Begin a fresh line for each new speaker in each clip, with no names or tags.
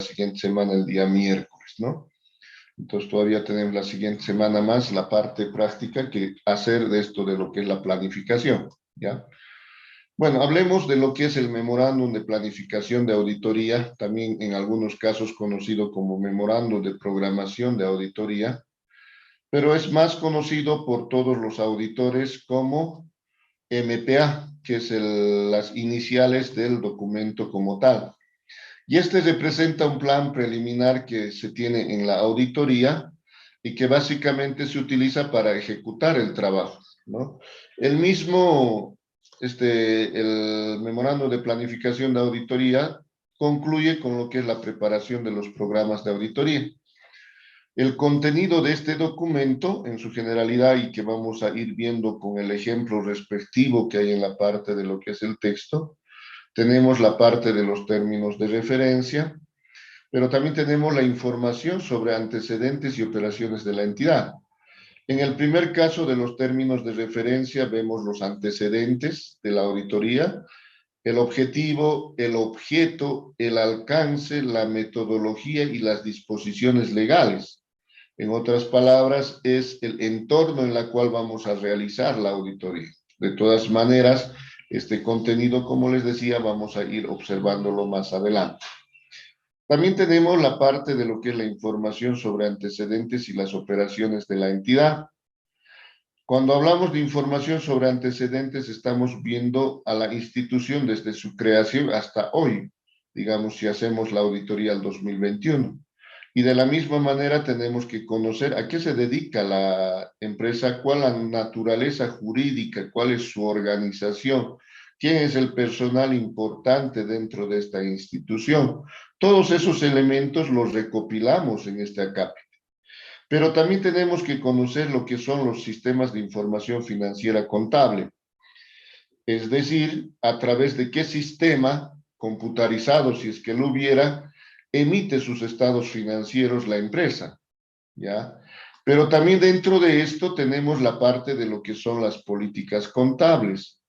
siguiente semana, el día miércoles, ¿no? Entonces todavía tenemos la siguiente semana más la parte práctica que hacer de esto de lo que es la planificación, ¿ya? Bueno, hablemos de lo que es el memorándum de planificación de auditoría, también en algunos casos conocido como memorándum de programación de auditoría, pero es más conocido por todos los auditores como MPA, que es las iniciales del documento como tal. Y este representa un plan preliminar que se tiene en la auditoría y que básicamente se utiliza para ejecutar el trabajo, ¿no? El mismo, el memorando de planificación de auditoría concluye con lo que es la preparación de los programas de auditoría. El contenido de este documento en su generalidad y que vamos a ir viendo con el ejemplo respectivo que hay en la parte de lo que es el texto, tenemos la parte de los términos de referencia, pero también tenemos la información sobre antecedentes y operaciones de la entidad. En el primer caso de los términos de referencia vemos los antecedentes de la auditoría, el objetivo, el objeto, el alcance, la metodología y las disposiciones legales. En otras palabras, es el entorno en el cual vamos a realizar la auditoría. De todas maneras, este contenido, como les decía, vamos a ir observándolo más adelante. También tenemos la parte de lo que es la información sobre antecedentes y las operaciones de la entidad. Cuando hablamos de información sobre antecedentes, estamos viendo a la institución desde su creación hasta hoy, digamos, si hacemos la auditoría al 2021. Y de la misma manera tenemos que conocer a qué se dedica la empresa, cuál es la naturaleza jurídica, cuál es su organización, quién es el personal importante dentro de esta institución. Todos esos elementos los recopilamos en este acápite. Pero también tenemos que conocer lo que son los sistemas de información financiera contable. Es decir, a través de qué sistema computarizado, si es que lo hubiera, emite sus estados financieros la empresa, ¿ya? Pero también dentro de esto tenemos la parte de lo que son las políticas contables.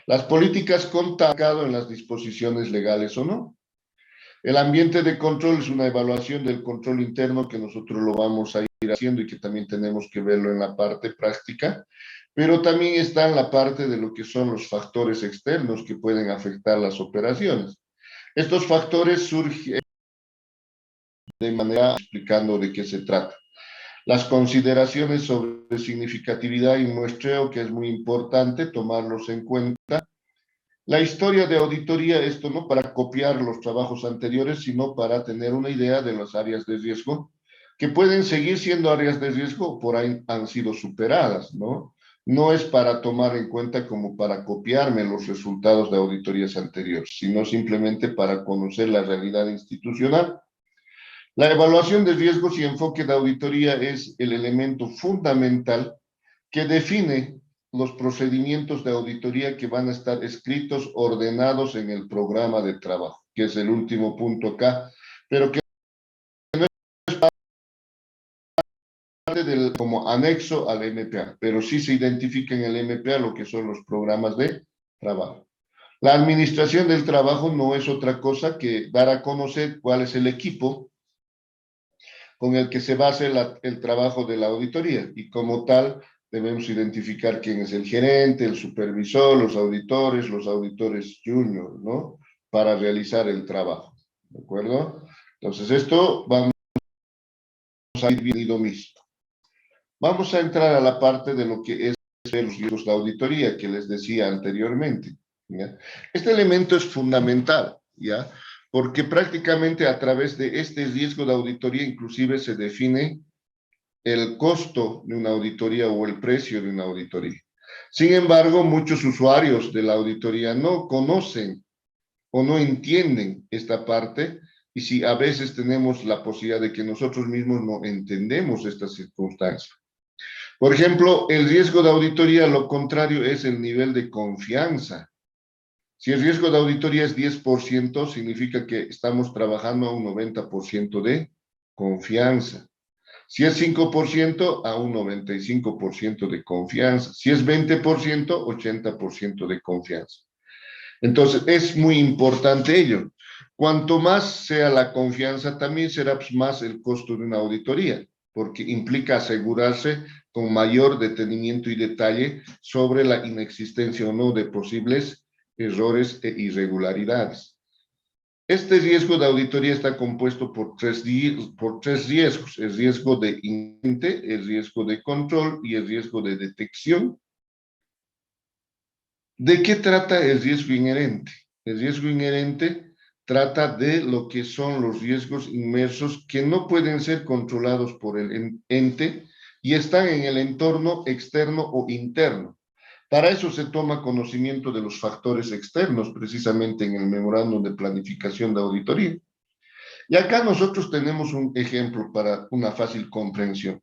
Las políticas contables en las disposiciones legales o no. El ambiente de control es una evaluación del control interno que nosotros lo vamos a ir haciendo y que también tenemos que verlo en la parte práctica, pero también está en la parte de lo que son los factores externos que pueden afectar las operaciones. Estos factores surgen de manera explicando de qué se trata. Las consideraciones sobre significatividad y muestreo, que es muy importante tomarlos en cuenta. La historia de auditoría, esto no para copiar los trabajos anteriores, sino para tener una idea de las áreas de riesgo, que pueden seguir siendo áreas de riesgo o por ahí han sido superadas, ¿no? No es para tomar en cuenta como para copiarme los resultados de auditorías anteriores, sino simplemente para conocer la realidad institucional. La evaluación de riesgos y enfoque de auditoría es el elemento fundamental que define los procedimientos de auditoría que van a estar escritos, ordenados en el programa de trabajo, que es el último punto acá, pero que no es parte del, como anexo al MPA, pero sí se identifica en el MPA lo que son los programas de trabajo. La administración del trabajo no es otra cosa que dar a conocer cuál es el equipo con el que se basa el trabajo de la auditoría y como tal debemos identificar quién es el gerente, el supervisor, los auditores junior, ¿no? Para realizar el trabajo, ¿de acuerdo? Entonces esto vamos a ir viendo mixto. Vamos a entrar a la parte de lo que es los riesgos de auditoría que les decía anteriormente, ¿ya? Este elemento es fundamental, ¿ya? Porque prácticamente a través de este riesgo de auditoría inclusive se define el costo de una auditoría o el precio de una auditoría. Sin embargo, muchos usuarios de la auditoría no conocen o no entienden esta parte y si a veces tenemos la posibilidad de que nosotros mismos no entendemos esta circunstancia. Por ejemplo, el riesgo de auditoría, lo contrario, es el nivel de confianza. Si el riesgo de auditoría es 10%, significa que estamos trabajando a un 90% de confianza. Si es 5%, a un 95% de confianza. Si es 20%, 80% de confianza. Entonces, es muy importante ello. Cuanto más sea la confianza, también será pues, más el costo de una auditoría, porque implica asegurarse con mayor detenimiento y detalle sobre la inexistencia o no de posibles errores e irregularidades. Este riesgo de auditoría está compuesto por tres riesgos: el riesgo de inherente, el riesgo de control y el riesgo de detección. ¿De qué trata el riesgo inherente? El riesgo inherente trata de lo que son los riesgos inmersos que no pueden ser controlados por el ente y están en el entorno externo o interno. Para eso se toma conocimiento de los factores externos, precisamente en el memorándum de planificación de auditoría. Y acá nosotros tenemos un ejemplo para una fácil comprensión.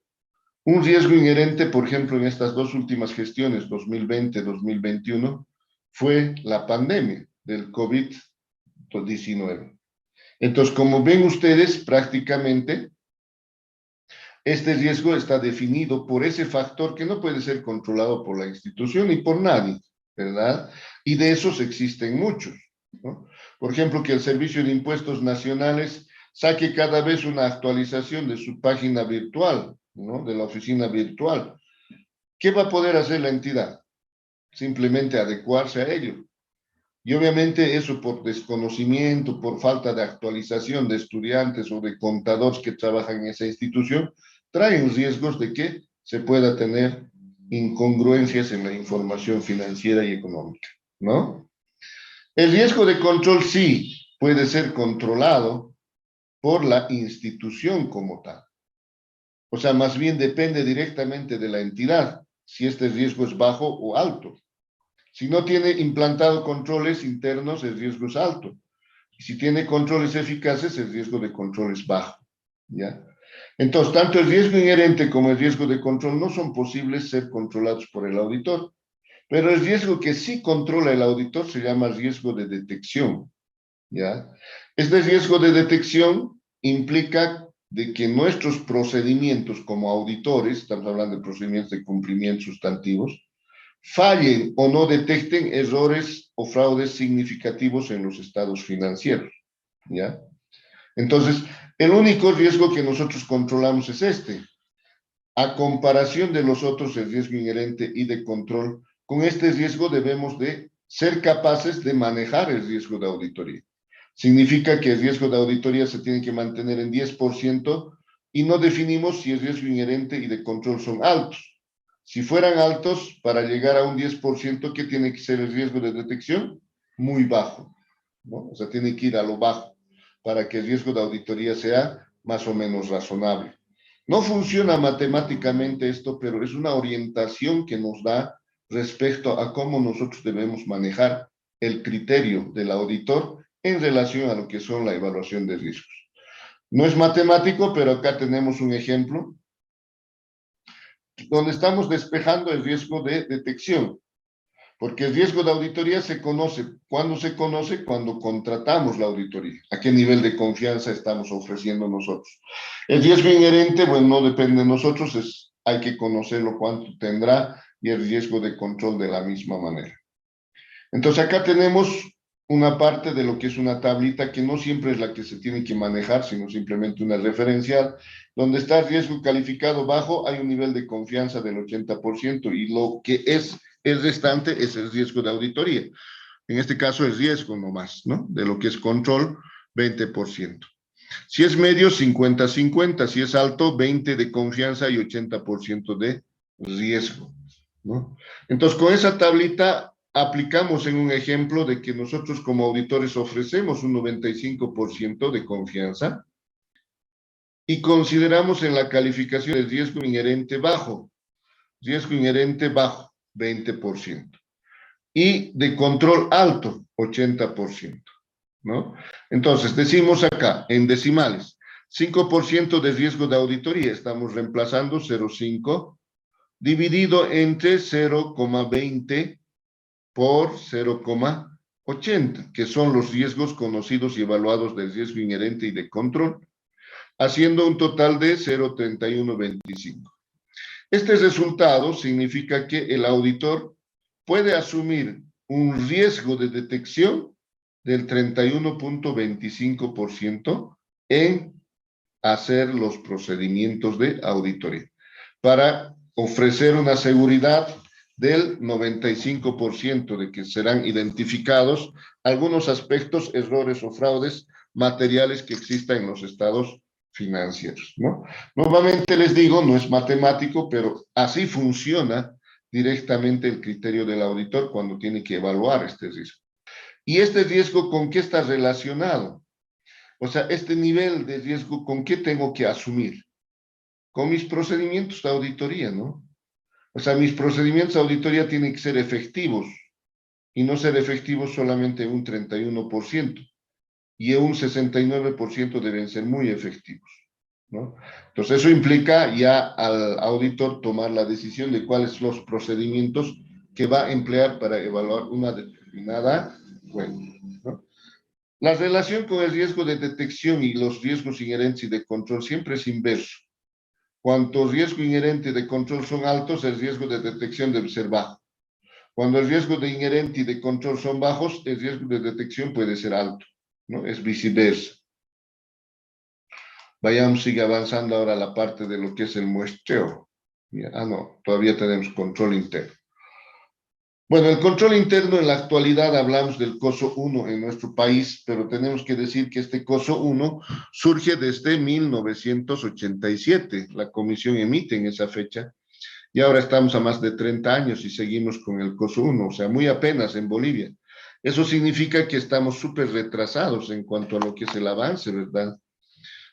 Un riesgo inherente, por ejemplo, en estas dos últimas gestiones, 2020-2021, fue la pandemia del COVID-19. Entonces, como ven ustedes, prácticamente este riesgo está definido por ese factor que no puede ser controlado por la institución ni por nadie, ¿verdad? Y de esos existen muchos, ¿no? Por ejemplo, que el Servicio de Impuestos Nacionales saque cada vez una actualización de su página virtual, ¿no? De la oficina virtual. ¿Qué va a poder hacer la entidad? Simplemente adecuarse a ello. Y obviamente eso por desconocimiento, por falta de actualización de estudiantes o de contadores que trabajan en esa institución, traen riesgos de que se pueda tener incongruencias en la información financiera y económica, ¿no? El riesgo de control sí puede ser controlado por la institución como tal. O sea, más bien depende directamente de la entidad si este riesgo es bajo o alto. Si no tiene implantado controles internos, el riesgo es alto. Y si tiene controles eficaces, el riesgo de control es bajo. ¿Ya? Entonces, tanto el riesgo inherente como el riesgo de control no son posibles ser controlados por el auditor. Pero el riesgo que sí controla el auditor se llama riesgo de detección. ¿Ya? Este riesgo de detección implica de que nuestros procedimientos como auditores, estamos hablando de procedimientos de cumplimiento sustantivos, fallen o no detecten errores o fraudes significativos en los estados financieros, ¿ya? Entonces, el único riesgo que nosotros controlamos es este. A comparación de los otros, el riesgo inherente y de control, con este riesgo debemos de ser capaces de manejar el riesgo de auditoría. Significa que el riesgo de auditoría se tiene que mantener en 10% y no definimos si el riesgo inherente y de control son altos. Si fueran altos, para llegar a un 10%, ¿qué tiene que ser el riesgo de detección? Muy bajo, ¿no? O sea, tiene que ir a lo bajo para que el riesgo de auditoría sea más o menos razonable. No funciona matemáticamente esto, pero es una orientación que nos da respecto a cómo nosotros debemos manejar el criterio del auditor en relación a lo que son la evaluación de riesgos. No es matemático, pero acá tenemos un ejemplo donde estamos despejando el riesgo de detección, porque el riesgo de auditoría se conoce. ¿Cuándo se conoce? Cuando contratamos la auditoría. ¿A qué nivel de confianza estamos ofreciendo nosotros? El riesgo inherente, bueno, no depende de nosotros, hay que conocerlo cuánto tendrá, y el riesgo de control de la misma manera. Entonces acá tenemos una parte de lo que es una tablita que no siempre es la que se tiene que manejar, sino simplemente una referencial, donde está el riesgo calificado bajo, hay un nivel de confianza del 80% y lo que es el restante es el riesgo de auditoría. En este caso es riesgo nomás, ¿no? De lo que es control, 20%. Si es medio, 50-50. Si es alto, 20% de confianza y 80% de riesgo, ¿no? Entonces, con esa tablita aplicamos en un ejemplo de que nosotros como auditores ofrecemos un 95% de confianza y consideramos en la calificación el riesgo inherente bajo, 20%, y de control alto, 80%, ¿no? Entonces, decimos acá, en decimales, 5% de riesgo de auditoría, estamos reemplazando 0,5, dividido entre 0,20 por 0,80, que son los riesgos conocidos y evaluados del riesgo inherente y de control, haciendo un total de 0,3125. Este resultado significa que el auditor puede asumir un riesgo de detección del 31.25% en hacer los procedimientos de auditoría, para ofrecer una seguridad del 95% de que serán identificados algunos aspectos, errores o fraudes materiales que existan en los estados financieros, ¿no? Nuevamente les digo, no es matemático, pero así funciona directamente el criterio del auditor cuando tiene que evaluar este riesgo. ¿Y este riesgo con qué está relacionado? O sea, este nivel de riesgo, ¿con qué tengo que asumir? Con mis procedimientos de auditoría, ¿no? O sea, mis procedimientos de auditoría tienen que ser efectivos y no ser efectivos solamente un 31% y un 69% deben ser muy efectivos, ¿no? Entonces, eso implica ya al auditor tomar la decisión de cuáles son los procedimientos que va a emplear para evaluar una determinada cuenta, ¿no? La relación con el riesgo de detección y los riesgos inherentes y de control siempre es inverso. Cuanto riesgo inherente y de control son altos, el riesgo de detección debe ser bajo. Cuando el riesgo de inherente y de control son bajos, el riesgo de detección puede ser alto, ¿no? Es viceversa. Vayamos, sigue avanzando ahora la parte de lo que es el muestreo. No, todavía tenemos control interno. Bueno, el control interno en la actualidad hablamos del COSO 1 en nuestro país, pero tenemos que decir que este COSO 1 surge desde 1987. La comisión emite en esa fecha y ahora estamos a más de 30 años y seguimos con el COSO 1, o sea, muy apenas en Bolivia. Eso significa que estamos súper retrasados en cuanto a lo que es el avance, ¿verdad?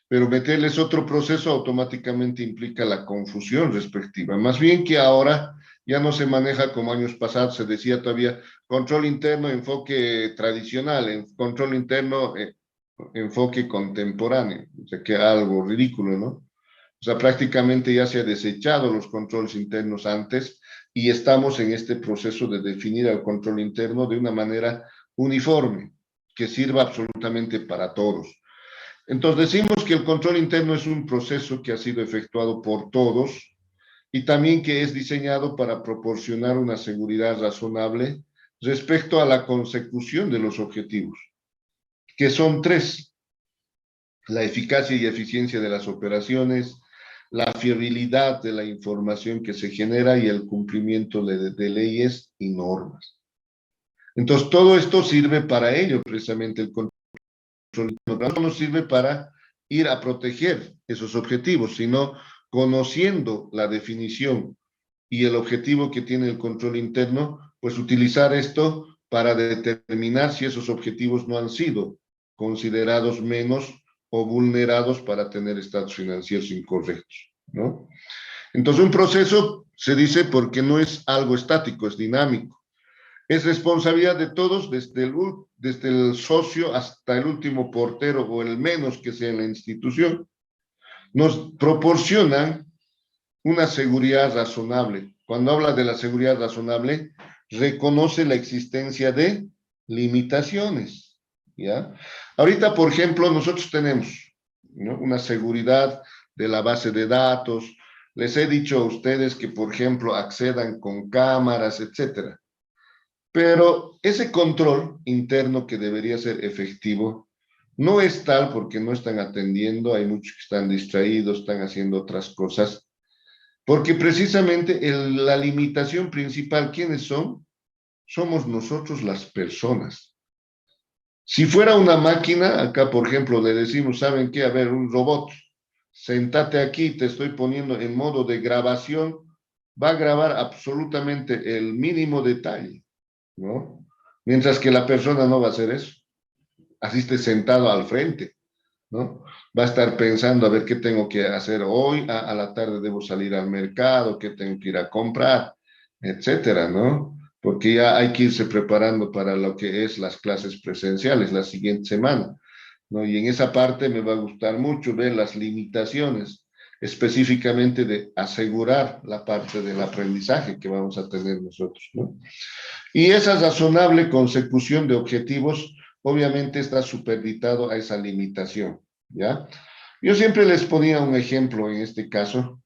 Pero meterles otro proceso automáticamente implica la confusión respectiva. Más bien que ahora ya no se maneja como años pasados, se decía todavía control interno, enfoque tradicional, control interno, enfoque contemporáneo, o sea que algo ridículo, ¿no? O sea, prácticamente ya se ha desechado los controles internos antes y estamos en este proceso de definir el control interno de una manera uniforme, que sirva absolutamente para todos. Entonces decimos que el control interno es un proceso que ha sido efectuado por todos y también que es diseñado para proporcionar una seguridad razonable respecto a la consecución de los objetivos, que son tres: la eficacia y eficiencia de las operaciones, la fiabilidad de la información que se genera y el cumplimiento de leyes y normas. Entonces, todo esto sirve para ello, precisamente el control no nos sirve para ir a proteger esos objetivos, sino conociendo la definición y el objetivo que tiene el control interno, pues utilizar esto para determinar si esos objetivos no han sido considerados menos o vulnerados para tener estados financieros incorrectos, ¿no? Entonces, un proceso se dice porque no es algo estático, es dinámico. Es responsabilidad de todos, desde el socio hasta el último portero o el menos que sea en la institución. Nos proporcionan una seguridad razonable. Cuando habla de la seguridad razonable, reconoce la existencia de limitaciones, ¿ya? Ahorita, por ejemplo, nosotros tenemos, ¿no?, una seguridad de la base de datos. Les he dicho a ustedes que, por ejemplo, accedan con cámaras, etcétera. Pero ese control interno que debería ser efectivo no es tal porque no están atendiendo, hay muchos que están distraídos, están haciendo otras cosas, porque precisamente la limitación principal, ¿quiénes son? Somos nosotros las personas. Si fuera una máquina, acá por ejemplo le decimos, ¿saben qué? A ver, un robot, sentate aquí, te estoy poniendo en modo de grabación, va a grabar absolutamente el mínimo detalle, ¿no? Mientras que la persona no va a hacer eso. Así esté sentado al frente, ¿no? Va a estar pensando a ver qué tengo que hacer hoy, a la tarde debo salir al mercado, qué tengo que ir a comprar, etcétera, ¿no? Porque ya hay que irse preparando para lo que es las clases presenciales la siguiente semana, ¿no? Y en esa parte me va a gustar mucho ver las limitaciones, específicamente de asegurar la parte del aprendizaje que vamos a tener nosotros, ¿no? Y esa razonable consecución de objetivos obviamente está supeditado a esa limitación, ¿ya? Yo siempre les ponía un ejemplo en este caso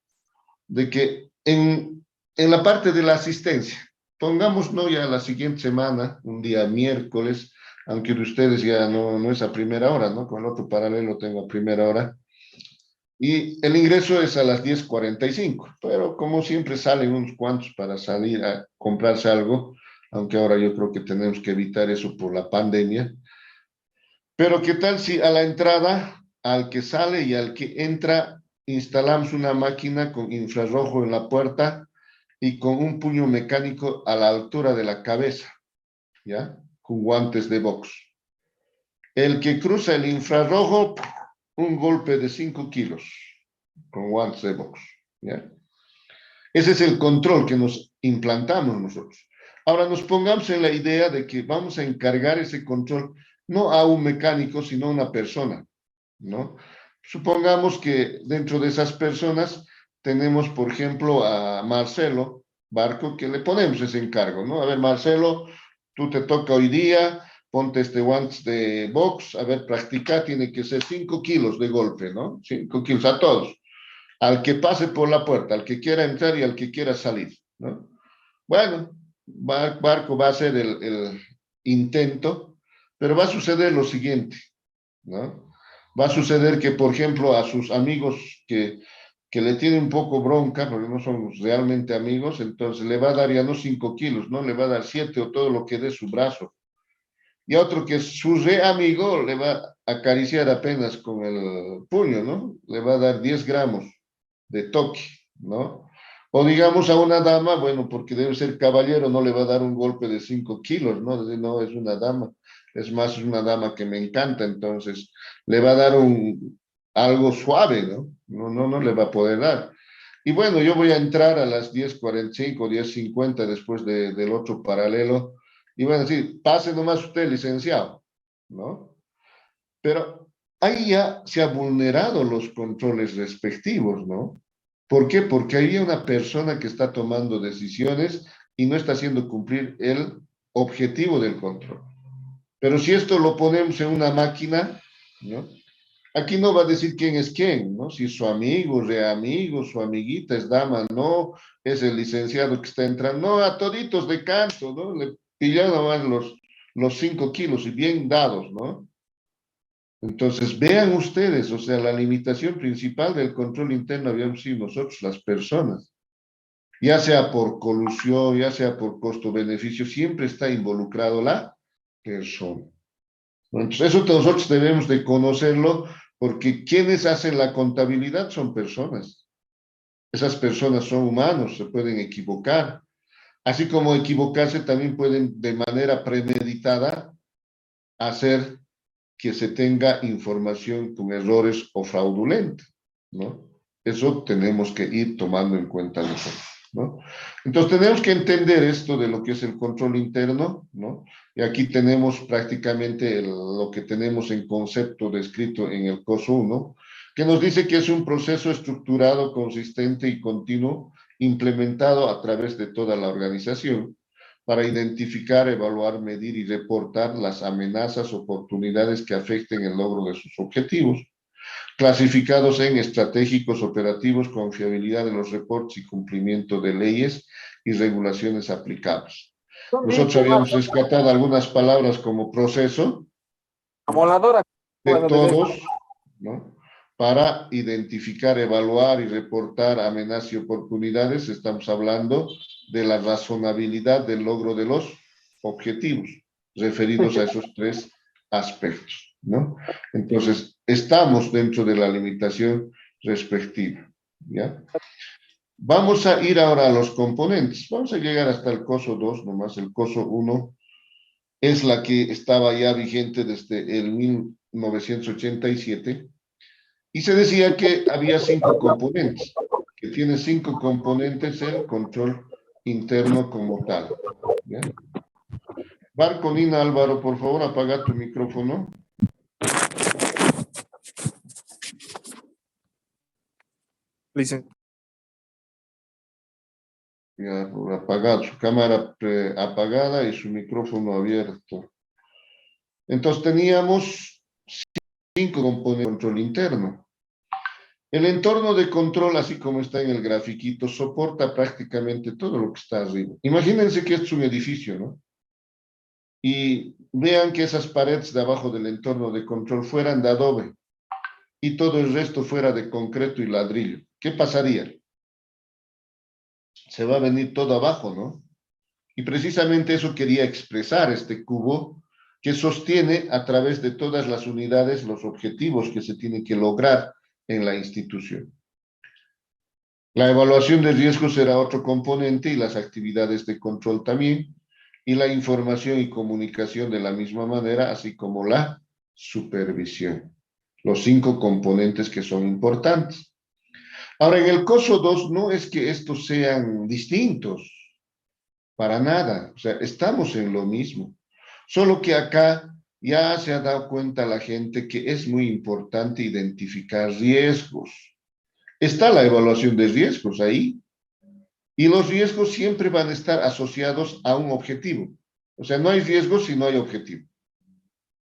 de que en la parte de la asistencia, pongamos, no, ya la siguiente semana, un día miércoles, aunque de ustedes ya no es a primera hora, ¿no? Con el otro paralelo tengo a primera hora. Y el ingreso es a las 10:45, pero como siempre salen unos cuantos para salir a comprarse algo, aunque ahora yo creo que tenemos que evitar eso por la pandemia. Pero ¿qué tal si a la entrada, al que sale y al que entra, instalamos una máquina con infrarrojo en la puerta y con un puño mecánico a la altura de la cabeza, ¿ya? Con guantes de box. El que cruza el infrarrojo, un golpe de 5 kilos con guantes de box, ¿ya? Ese es el control que nos implantamos nosotros. Ahora nos pongamos en la idea de que vamos a encargar ese control no a un mecánico, sino a una persona, ¿no? Supongamos que dentro de esas personas tenemos, por ejemplo, a Marcelo Barco, que le ponemos ese encargo, ¿no? A ver, Marcelo, tú te toca hoy día, ponte este guantes de box, a ver, practica, tiene que ser 5 kilos de golpe, ¿no? 5 kilos a todos, al que pase por la puerta, al que quiera entrar y al que quiera salir, ¿no? Bueno, Barco va a hacer el intento, pero va a suceder lo siguiente, ¿no? Va a suceder que, por ejemplo, a sus amigos que le tienen un poco bronca, porque no son realmente amigos, entonces le va a dar ya no 5 kilos, ¿no? Le va a dar 7 o todo lo que dé su brazo. Y a otro que es su re amigo le va a acariciar apenas con el puño, ¿no? Le va a dar 10 gramos de toque, ¿no? O digamos a una dama, bueno, porque debe ser caballero, no le va a dar un golpe de 5 kilos, ¿no? No, es una dama, es más, es una dama que me encanta, entonces le va a dar algo suave, ¿no? No le va a poder dar. Y bueno, yo voy a entrar a las 10:45, 10:50 después del otro paralelo, y van a decir, pase nomás usted, licenciado, ¿no? Pero ahí ya se han vulnerado los controles respectivos, ¿no? ¿Por qué? Porque había una persona que está tomando decisiones y no está haciendo cumplir el objetivo del control. Pero si esto lo ponemos en una máquina, ¿no? Aquí no va a decir quién es quién, ¿no? Si es su amigo, re amigo, su amiguita, es dama, no, es el licenciado que está entrando, no, a toditos de canto, ¿no? Le pillaron más los 5 kilos y bien dados, ¿no? Entonces, vean ustedes, o sea, la limitación principal del control interno habíamos sido nosotros, las personas, ya sea por colusión, ya sea por costo-beneficio, siempre está involucrado la persona. Entonces, eso nosotros debemos de conocerlo porque quienes hacen la contabilidad son personas. Esas personas son humanos, se pueden equivocar. Así como equivocarse, también pueden de manera premeditada hacer que se tenga información con errores o fraudulenta, ¿no? Eso tenemos que ir tomando en cuenta nosotros, ¿no? Entonces tenemos que entender esto de lo que es el control interno, ¿no? Y aquí tenemos prácticamente lo que tenemos en concepto descrito en el COSO 1, que nos dice que es un proceso estructurado, consistente y continuo, implementado a través de toda la organización, para identificar, evaluar, medir y reportar las amenazas, oportunidades que afecten el logro de sus objetivos, clasificados en estratégicos, operativos, confiabilidad de los reportes y cumplimiento de leyes y regulaciones aplicables. Nosotros habíamos rescatado algunas palabras como proceso
Voladora.
de
Bueno,
todos, ¿no? Para identificar, evaluar y reportar amenazas y oportunidades, estamos hablando de la razonabilidad del logro de los objetivos referidos a esos tres aspectos, ¿no? Entonces, estamos dentro de la limitación respectiva, ¿ya? Vamos a ir ahora a los componentes. Vamos a llegar hasta el COSO 2, nomás el COSO 1 es la que estaba ya vigente desde el 1987 y se decía que había 5 componentes, que tiene 5 componentes el control interno como tal. ¿Ya? Barconina Álvaro, por favor, apaga tu micrófono.
Listen.
Ya, apagado, su cámara apagada y su micrófono abierto. Entonces teníamos 5 componentes de control interno. El entorno de control, así como está en el grafiquito, soporta prácticamente todo lo que está arriba. Imagínense que esto es un edificio, ¿no? y vean que esas paredes de abajo del entorno de control fueran de adobe y todo el resto fuera de concreto y ladrillo. ¿Qué pasaría? Se va a venir todo abajo, ¿no? Y precisamente eso quería expresar este cubo que sostiene a través de todas las unidades los objetivos que se tienen que lograr en la institución. La evaluación de riesgos será otro componente y las actividades de control también, y la información y comunicación de la misma manera, así como la supervisión. Los 5 componentes que son importantes. Ahora, en el COSO 2 no es que estos sean distintos, para nada. O sea, estamos en lo mismo. Solo que acá ya se ha dado cuenta la gente que es muy importante identificar riesgos. Está la evaluación de riesgos ahí, y los riesgos siempre van a estar asociados a un objetivo. O sea, no hay riesgos si no hay objetivo,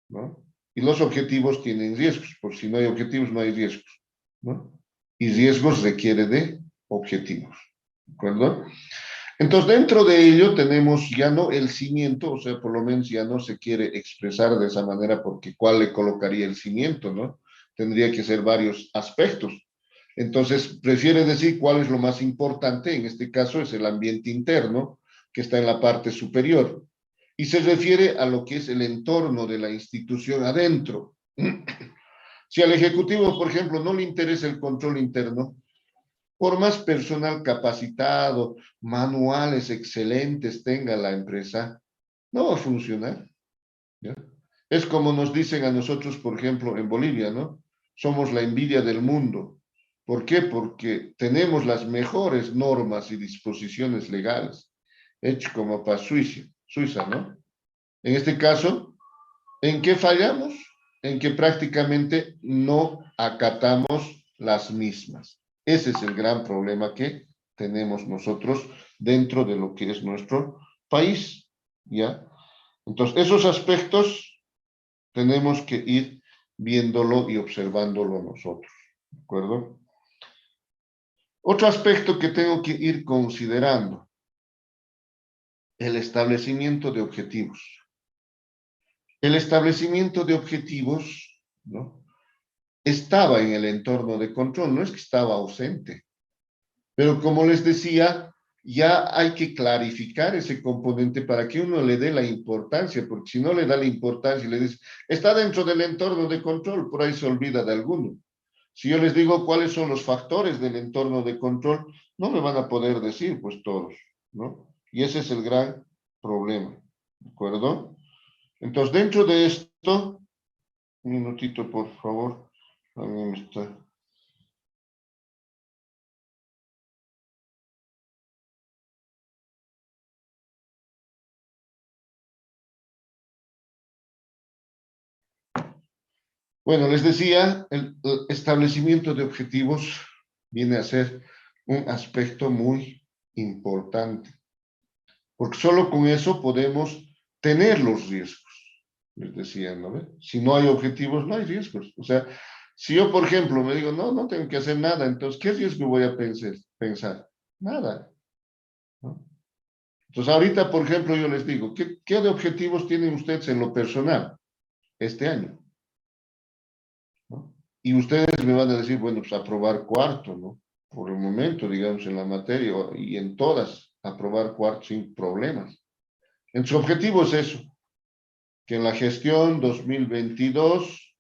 ¿no? Y los objetivos tienen riesgos, por si no hay objetivos, no hay riesgos, ¿no? Y riesgos requiere de objetivos, ¿de acuerdo? Entonces, dentro de ello tenemos ya no el cimiento, o sea, por lo menos ya no se quiere expresar de esa manera porque ¿cuál le colocaría el cimiento, no? Tendría que ser varios aspectos. Entonces, prefiere decir cuál es lo más importante, en este caso es el ambiente interno, que está en la parte superior, y se refiere a lo que es el entorno de la institución adentro. Si al ejecutivo, por ejemplo, no le interesa el control interno, por más personal capacitado, manuales excelentes tenga la empresa, no va a funcionar, ¿ya? Es como nos dicen a nosotros, por ejemplo, en Bolivia, ¿no? Somos la envidia del mundo. ¿Por qué? Porque tenemos las mejores normas y disposiciones legales, hecho como para Suiza, ¿no? En este caso, ¿en qué fallamos? En que prácticamente no acatamos las mismas. Ese es el gran problema que tenemos nosotros dentro de lo que es nuestro país, ¿ya? Entonces, esos aspectos tenemos que ir viéndolo y observándolo nosotros, ¿de acuerdo? Otro aspecto que tengo que ir considerando, el establecimiento de objetivos. El establecimiento de objetivos, ¿no? Estaba en el entorno de control, no es que estaba ausente, pero como les decía, ya hay que clarificar ese componente para que uno le dé la importancia, porque si no le da la importancia y le dice, está dentro del entorno de control, por ahí se olvida de alguno. Si yo les digo cuáles son los factores del entorno de control, no me van a poder decir, pues todos, ¿no? Y ese es el gran problema, ¿de acuerdo? Entonces, dentro de esto, un minutito, por favor, a mí me está... Bueno, les decía, el establecimiento de objetivos viene a ser un aspecto muy importante, porque solo con eso podemos tener los riesgos. Les decía, ¿no? Si no hay objetivos, no hay riesgos. O sea, si yo, por ejemplo, me digo, no, no tengo que hacer nada, entonces, ¿qué riesgo voy a pensar? Nada, ¿no? Entonces, ahorita, por ejemplo, yo les digo, ¿qué de objetivos tienen ustedes en lo personal este año? ¿No? Y ustedes me van a decir, bueno, pues aprobar cuarto, ¿no? Por el momento, digamos, en la materia y en todas, aprobar cuarto sin problemas. En su objetivo es eso, que en la gestión 2022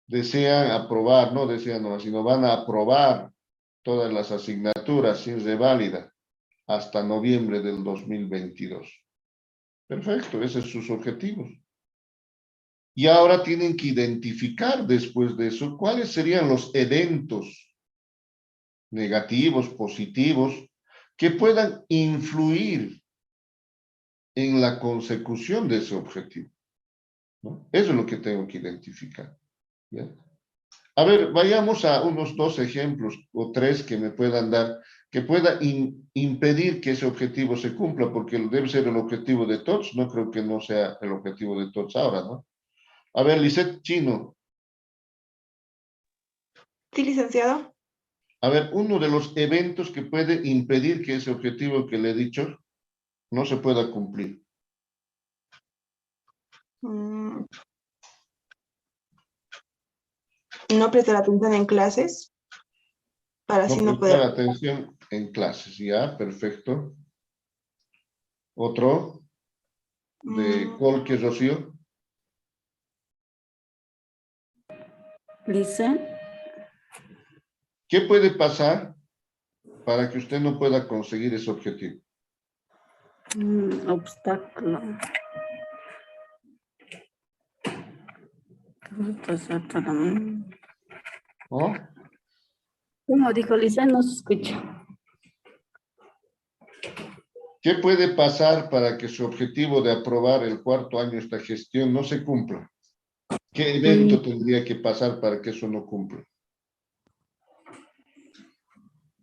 desean aprobar, no desean, no, sino van a aprobar todas las asignaturas sin reválida hasta noviembre del 2022. Perfecto, esos son sus objetivos. Y ahora tienen que identificar después de eso cuáles serían los eventos negativos, positivos, que puedan influir en la consecución de ese objetivo, ¿no? Eso es lo que tengo que identificar, ¿ya? A ver, vayamos a unos 2 ejemplos o 3 que me puedan dar, que pueda impedir que ese objetivo se cumpla, porque debe ser el objetivo de todos, no creo que no sea el objetivo de todos ahora, ¿no? A ver, Lisette Chino,
Sí, licenciado.
a ver, uno de los eventos que puede impedir que ese objetivo que le he dicho no se pueda cumplir.
Mm, No prestar atención en clases para
No
así no
prestar
poder.
atención en clases, ya, perfecto. Otro, de
Mm,
Colque, Rocío.
Lisa,
¿Qué puede pasar para que usted no pueda conseguir ese objetivo?
obstáculo. ¿Qué va a pasar para mí?
¿No?
Como dijo Lisa, no se escucha.
¿Qué puede pasar para que su objetivo de aprobar el cuarto año de esta gestión no se cumpla? ¿Qué evento tendría que pasar para que eso no cumpla?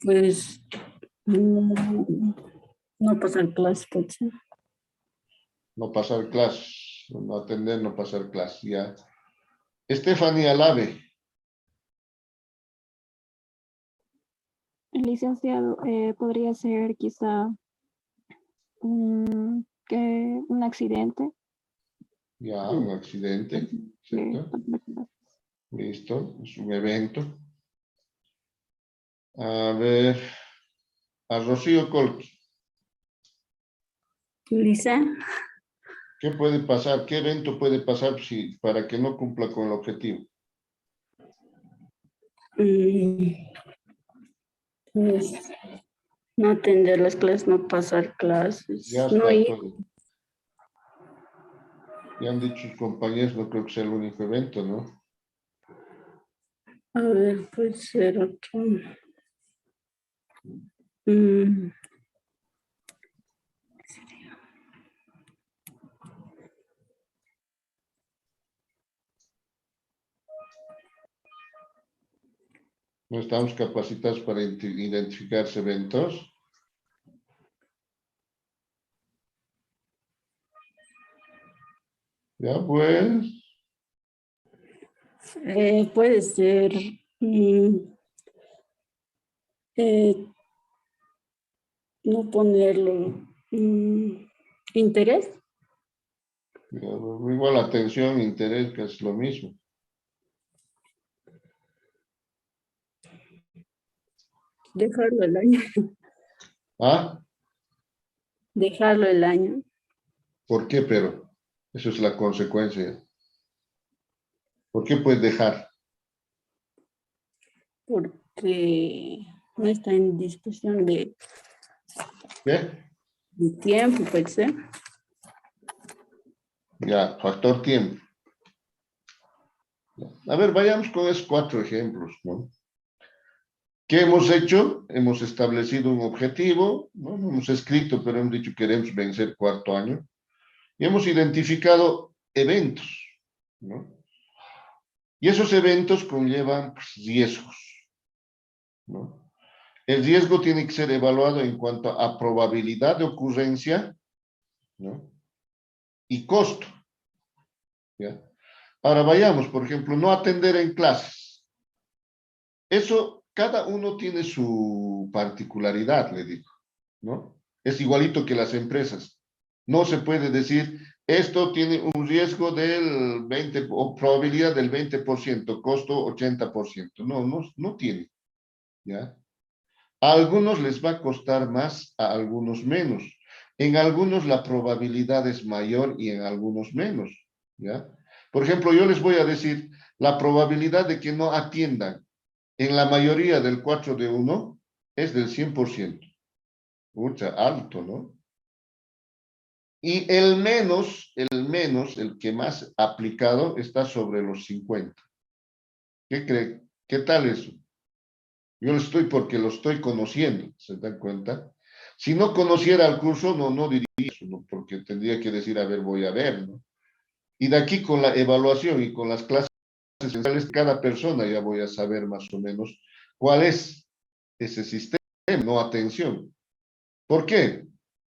Pues no pasar clases, pues, sí.
No pasar clases, no atender, no pasar clases, ya. Estefanía Lave,
Licenciado, podría ser quizá un accidente.
ya, un accidente, ¿cierto? Listo, es un evento. A ver, a Rocío Colqui,
Lisa,
¿qué puede pasar? ¿Qué evento puede pasar para que no cumpla con el objetivo?
pues no atender las clases, no pasar clases,
Ya
no
está
ir.
todo. Ya han dicho sus compañeros, no creo que sea el único evento, ¿no?
A ver, puede ser otro. Mm,
No estamos capacitados para identificar eventos. Ya pues,
puede ser eh, no ponerlo interés,
igual atención, interés, que es lo mismo.
dejarlo el año,
¿Ah?
dejarlo el año,
¿Por qué, pero? Eso es la consecuencia. ¿Por qué puedes dejar?
porque no está en disposición
¿Qué?
de tiempo, puede ser.
Ya, factor tiempo. A ver, vayamos con esos 4 ejemplos, ¿no? ¿Qué hemos hecho? Hemos establecido un objetivo, ¿no? No hemos escrito, pero hemos dicho que queremos vencer cuarto año. Y hemos identificado eventos, ¿no? Y esos eventos conllevan pues, riesgos, ¿no? El riesgo tiene que ser evaluado en cuanto a probabilidad de ocurrencia, ¿no? Y costo, ¿ya? Ahora vayamos, por ejemplo, no atender en clases. Eso, cada uno tiene su particularidad, le digo, ¿no? Es igualito que las empresas. No se puede decir, esto tiene un riesgo del 20, o probabilidad del 20%, costo 80%. No, no, no tiene, ¿ya? A algunos les va a costar más, a algunos menos. En algunos la probabilidad es mayor y en algunos menos, ¿ya? Por ejemplo, yo les voy a decir, la probabilidad de que no atiendan en la mayoría del 4 de 1 es del 100%. Mucha, alto, ¿no? Y el que más aplicado está sobre los 50. ¿Qué cree? ¿Qué tal eso? Yo lo estoy porque lo estoy conociendo, ¿se dan cuenta? Si no conociera el curso, no diría eso, ¿no? Porque tendría que decir, a ver, voy a ver, ¿no? Y de aquí con la evaluación y con las clases esenciales, cada persona ya voy a saber más o menos cuál es ese sistema, no atención. ¿Por qué?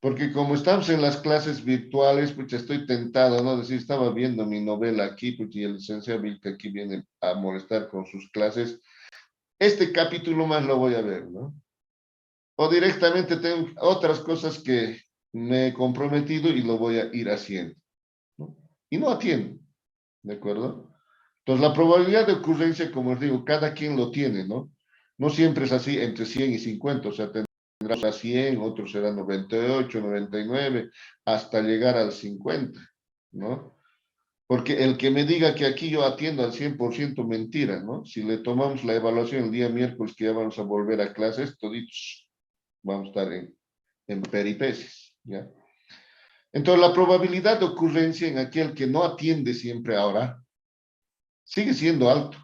Porque como estamos en las clases virtuales, pues estoy tentado, ¿no? Decir, estaba viendo mi novela aquí, pues y el licenciado Vilca aquí viene a molestar con sus clases. Este capítulo más lo voy a ver, ¿no? O directamente tengo otras cosas que me he comprometido y lo voy a ir haciendo, ¿no? y no atiende, ¿de acuerdo? Entonces, la probabilidad de ocurrencia, como os digo, cada quien lo tiene, ¿no? No siempre es así, entre 100 y 50, o sea, tendrás a 100, otros serán 98, 99, hasta llegar al 50, ¿no? Porque el que me diga que aquí yo atiendo al 100%, mentira, ¿no? Si le tomamos la evaluación el día miércoles que ya vamos a volver a clases, toditos vamos a estar en peripecias, ¿ya? Entonces, la probabilidad de ocurrencia en aquel que no atiende siempre ahora sigue siendo alto.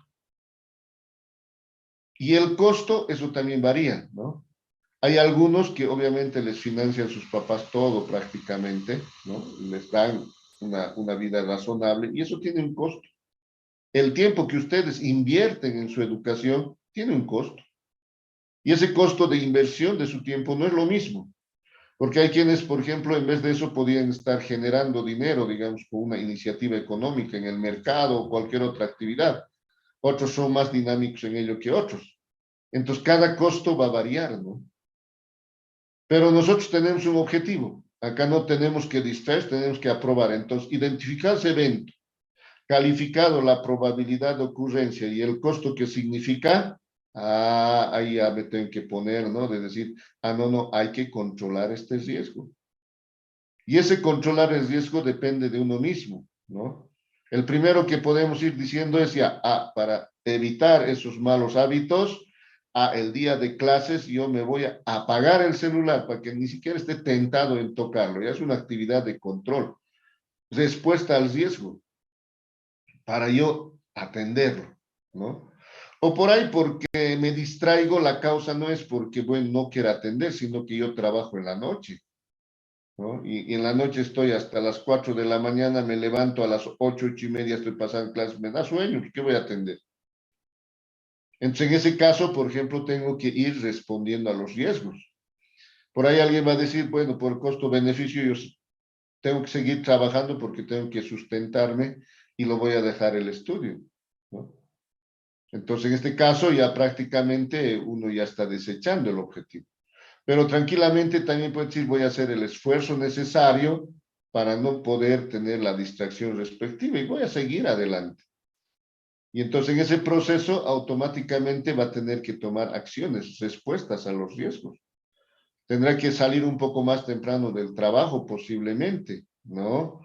Y el costo, eso también varía, ¿no? Hay algunos que obviamente les financian sus papás todo prácticamente, ¿no? Les dan una vida razonable y eso tiene un costo. El tiempo que ustedes invierten en su educación tiene un costo. Y ese costo de inversión de su tiempo no es lo mismo. Porque hay quienes, por ejemplo, en vez de eso podían estar generando dinero, digamos, con una iniciativa económica en el mercado o cualquier otra actividad. Otros son más dinámicos en ello que otros. Entonces, cada costo va a variar, ¿no? Pero nosotros tenemos un objetivo. Acá no tenemos que distraer, tenemos que aprobar. Entonces, identificar ese evento, calificado la probabilidad de ocurrencia y el costo que significa, ahí ya me tengo que poner, ¿no? De decir, no, hay que controlar este riesgo. Y ese controlar el riesgo depende de uno mismo, ¿no? El primero que podemos ir diciendo es ya, para evitar esos malos hábitos, el día de clases yo me voy a apagar el celular para que ni siquiera esté tentado en tocarlo. Ya es una actividad de control. Respuesta al riesgo, para yo atenderlo, ¿no? O por ahí porque me distraigo, la causa no es porque, bueno, no quiera atender, sino que yo trabajo en la noche, ¿no? Y en la noche estoy hasta las 4 de la mañana, me levanto a las 8, 8:30, estoy pasando clases, me da sueño, ¿qué voy a atender? Entonces, en ese caso, por ejemplo, tengo que ir respondiendo a los riesgos. Por ahí alguien va a decir, bueno, por costo-beneficio yo tengo que seguir trabajando porque tengo que sustentarme y lo voy a dejar el estudio, ¿no? Entonces, en este caso, ya prácticamente uno ya está desechando el objetivo. Pero tranquilamente también puede decir, voy a hacer el esfuerzo necesario para no poder tener la distracción respectiva y voy a seguir adelante. Y entonces en ese proceso automáticamente va a tener que tomar acciones, respuestas a los riesgos. Tendrá que salir un poco más temprano del trabajo posiblemente, ¿no?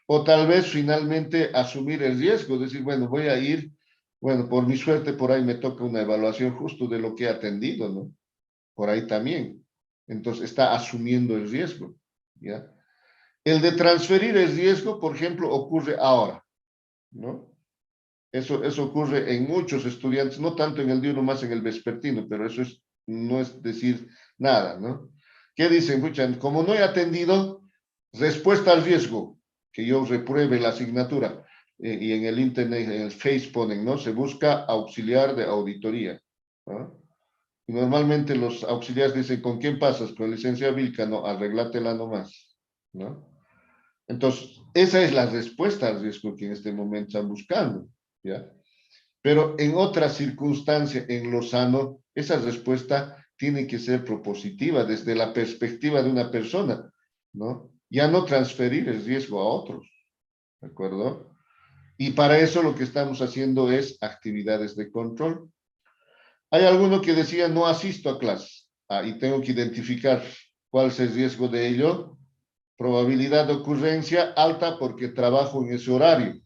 O tal vez finalmente asumir el riesgo, decir, bueno, voy a ir, bueno, por mi suerte por ahí me toca una evaluación justo de lo que he atendido, ¿no? Por ahí también. Entonces está asumiendo el riesgo, ¿ya? El de transferir el riesgo, por ejemplo, ocurre ahora, ¿no? Eso ocurre en muchos estudiantes, no tanto en el diurno, más en el vespertino, pero eso no es decir nada, ¿no? ¿Qué dicen? Muchas, como no he atendido, respuesta al riesgo, que yo repruebe la asignatura, y en el internet, en el Face ponen, ¿no? Se busca auxiliar de auditoría, ¿no? Y normalmente los auxiliares dicen, ¿con quién pasas? Con el licenciado Vilca, no, arreglátela nomás, ¿no? Entonces, esa es la respuesta al riesgo que en este momento están buscando, ¿ya? Pero en otras circunstancias, en lo sano, esa respuesta tiene que ser propositiva desde la perspectiva de una persona, ¿no? Ya no transferir el riesgo a otros, ¿de acuerdo? Y para eso lo que estamos haciendo es actividades de control. Hay alguno que decía, no asisto a clases, y tengo que identificar cuál es el riesgo de ello. Probabilidad de ocurrencia alta porque trabajo en ese horario.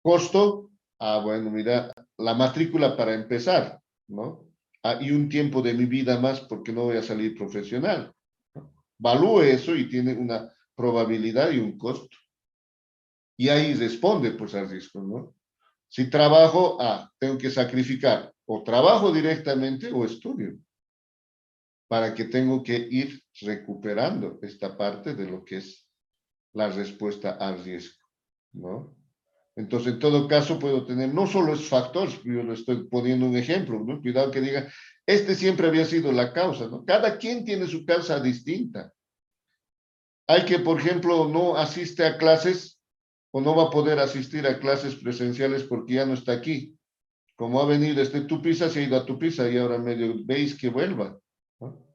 Costo, bueno, mira, la matrícula para empezar, ¿no? Y un tiempo de mi vida más porque no voy a salir profesional, ¿no? Valúe eso y tiene una probabilidad y un costo. Y ahí responde, pues, al riesgo, ¿no? Si trabajo, tengo que sacrificar o trabajo directamente o estudio para que tengo que ir recuperando esta parte de lo que es la respuesta al riesgo, ¿no? Entonces, en todo caso, puedo tener, no solo es factor, yo le estoy poniendo un ejemplo, ¿no? Cuidado que diga, este siempre había sido la causa, ¿no? Cada quien tiene su causa distinta. Hay que, por ejemplo, no asiste a clases o no va a poder asistir a clases presenciales porque ya no está aquí. Como ha venido desde Tupiza, se ha ido a Tupiza y ahora medio veis que vuelva, ¿no?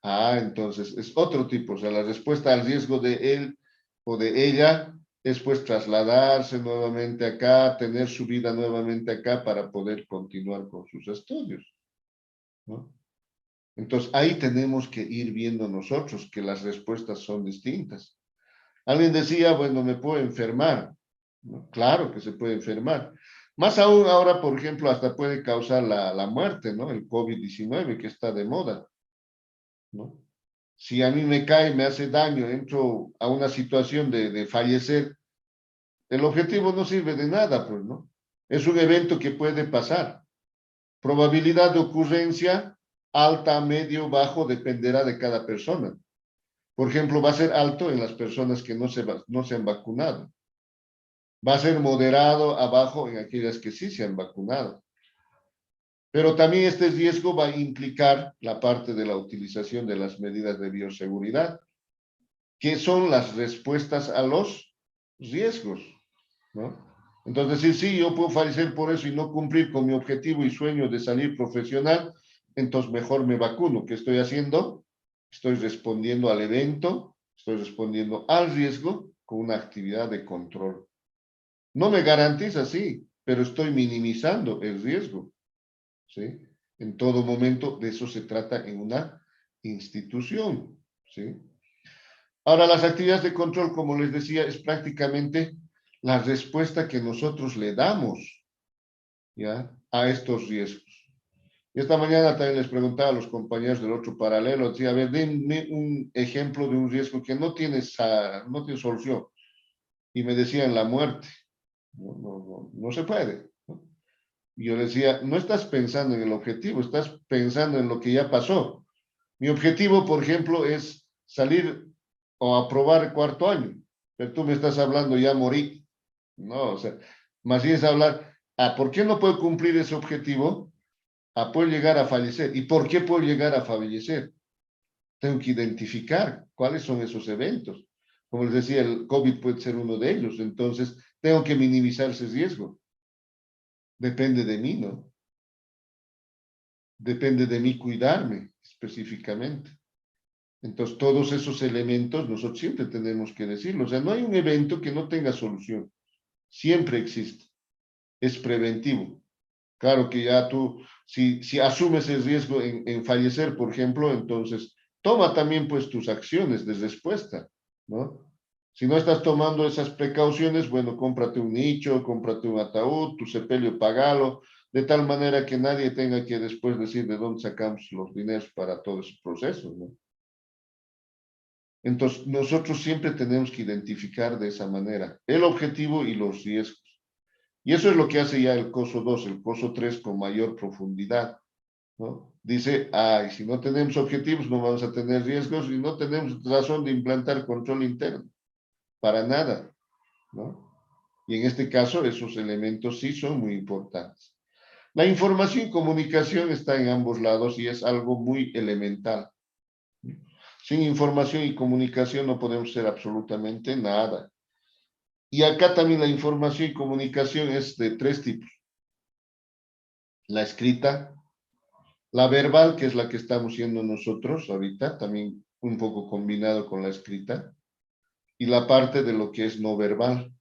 Entonces es otro tipo, o sea, la respuesta al riesgo de él o de ella después trasladarse nuevamente acá, tener su vida nuevamente acá para poder continuar con sus estudios, ¿no? Entonces, ahí tenemos que ir viendo nosotros que las respuestas son distintas. Alguien decía, bueno, me puedo enfermar, ¿no? Claro que se puede enfermar. Más aún ahora, por ejemplo, hasta puede causar la muerte, ¿no? El COVID-19 que está de moda, ¿no? Si a mí me cae, me hace daño, entro a una situación de fallecer, el objetivo no sirve de nada, pues, ¿no? Es un evento que puede pasar. Probabilidad de ocurrencia, alta, medio, bajo, dependerá de cada persona. Por ejemplo, va a ser alto en las personas que no se han vacunado. Va a ser moderado abajo en aquellas que sí se han vacunado. Pero también este riesgo va a implicar la parte de la utilización de las medidas de bioseguridad, que son las respuestas a los riesgos, ¿no? Entonces, decir, sí, yo puedo fallecer por eso y no cumplir con mi objetivo y sueño de salir profesional, entonces mejor me vacuno. ¿Qué estoy haciendo? Estoy respondiendo al evento, estoy respondiendo al riesgo con una actividad de control. No me garantiza, sí, pero estoy minimizando el riesgo, ¿sí? En todo momento de eso se trata en una institución, ¿sí? Ahora, las actividades de control, como les decía, es prácticamente la respuesta que nosotros le damos, ¿ya?, a estos riesgos. Esta mañana también les preguntaba a los compañeros del otro paralelo, decía, a ver, denme un ejemplo de un riesgo que no tiene solución. Y me decían la muerte. No se puede, ¿no? Y yo decía, no estás pensando en el objetivo, estás pensando en lo que ya pasó. Mi objetivo, por ejemplo, es salir o aprobar el cuarto año, pero tú me estás hablando ya morí. No, o sea, más bien es hablar, ¿por qué no puedo cumplir ese objetivo? Puedo llegar a fallecer. ¿Y por qué puedo llegar a fallecer? Tengo que identificar cuáles son esos eventos. Como les decía, el COVID puede ser uno de ellos, entonces tengo que minimizar ese riesgo. Depende de mí, ¿no? Depende de mí cuidarme específicamente. Entonces, todos esos elementos nosotros siempre tenemos que decirlo. O sea, no hay un evento que no tenga solución. Siempre existe. Es preventivo. Claro que ya tú, si asumes el riesgo en fallecer, por ejemplo, entonces toma también pues tus acciones de respuesta, ¿no? Si no estás tomando esas precauciones, bueno, cómprate un nicho, cómprate un ataúd, tu sepelio pagalo, de tal manera que nadie tenga que después decir de dónde sacamos los dineros para todo ese proceso, ¿no? Entonces, nosotros siempre tenemos que identificar de esa manera el objetivo y los riesgos. Y eso es lo que hace ya el COSO 2, el COSO 3 con mayor profundidad, ¿no? Dice, y si no tenemos objetivos, no vamos a tener riesgos y no tenemos razón de implantar control interno, para nada, ¿no? Y en este caso, esos elementos sí son muy importantes. La información y comunicación está en ambos lados y es algo muy elemental. Sin información y comunicación no podemos hacer absolutamente nada. Y acá también la información y comunicación es de tres tipos. La escrita, la verbal, que es la que estamos haciendo nosotros ahorita, también un poco combinado con la escrita, y la parte de lo que es no verbal.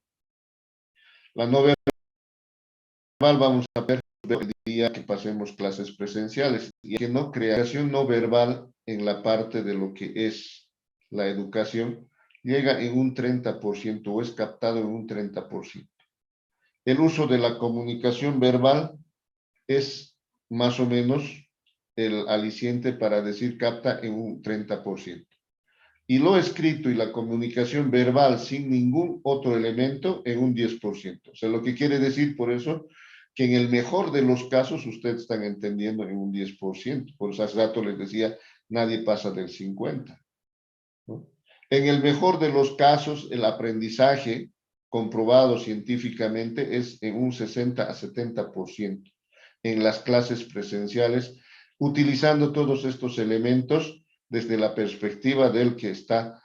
La no verbal vamos a ver el día que pasemos clases presenciales, y que no creación no verbal en la parte de lo que es la educación llega en un 30% o es captado en un 30%. El uso de la comunicación verbal es más o menos el aliciente para decir capta en un 30%. Y lo escrito y la comunicación verbal sin ningún otro elemento en un 10%. O sea, lo que quiere decir por eso que en el mejor de los casos ustedes están entendiendo en un 10%. Por eso hace rato les decía, nadie pasa del 50%, ¿no? En el mejor de los casos, el aprendizaje comprobado científicamente es en un 60 a 70% en las clases presenciales, utilizando todos estos elementos desde la perspectiva del que está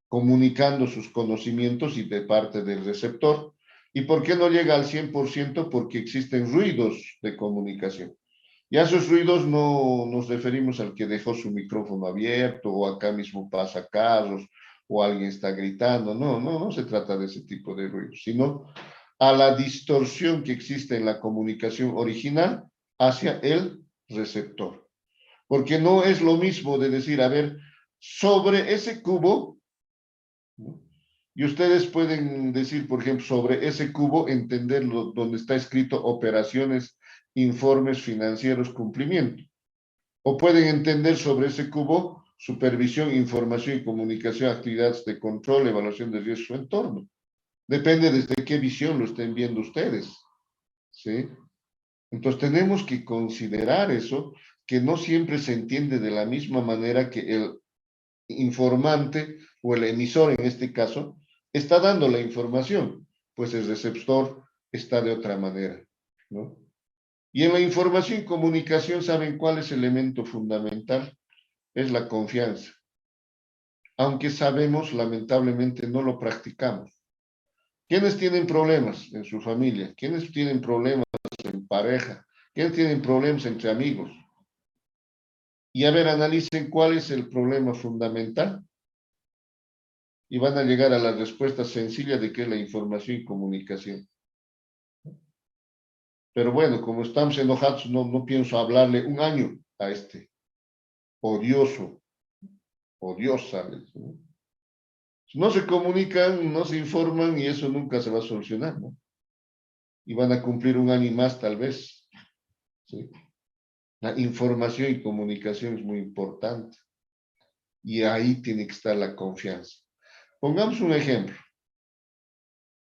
comunicando sus conocimientos y de parte del receptor. ¿Y por qué no llega al 100%? Porque existen ruidos de comunicación. Y a esos ruidos no nos referimos al que dejó su micrófono abierto o acá mismo pasa carros o alguien está gritando. No se trata de ese tipo de ruido, sino a la distorsión que existe en la comunicación original hacia el receptor. Porque no es lo mismo de decir, a ver, sobre ese cubo, ¿no? Y ustedes pueden decir, por ejemplo, sobre ese cubo, entenderlo donde está escrito operaciones, informes financieros, cumplimiento. O pueden entender sobre ese cubo supervisión, información y comunicación, actividades de control, evaluación de riesgo su entorno. Depende desde qué visión lo estén viendo ustedes, ¿sí? Entonces tenemos que considerar eso, que no siempre se entiende de la misma manera que el informante o el emisor en este caso está dando la información, pues el receptor está de otra manera, ¿no? Y en la información y comunicación, ¿saben cuál es el elemento fundamental? Es la confianza. Aunque sabemos, lamentablemente no lo practicamos. ¿Quiénes tienen problemas en su familia? ¿Quiénes tienen problemas en pareja? ¿Quiénes tienen problemas entre amigos? Y a ver, analicen cuál es el problema fundamental y van a llegar a la respuesta sencilla de qué es la información y comunicación. Pero bueno, como estamos enojados, no pienso hablarle un año a este odioso, odiosa. ¿No? No se comunican, no se informan y eso nunca se va a solucionar, ¿no? Y van a cumplir un año más tal vez, ¿sí? La información y comunicación es muy importante. Y ahí tiene que estar la confianza. Pongamos un ejemplo.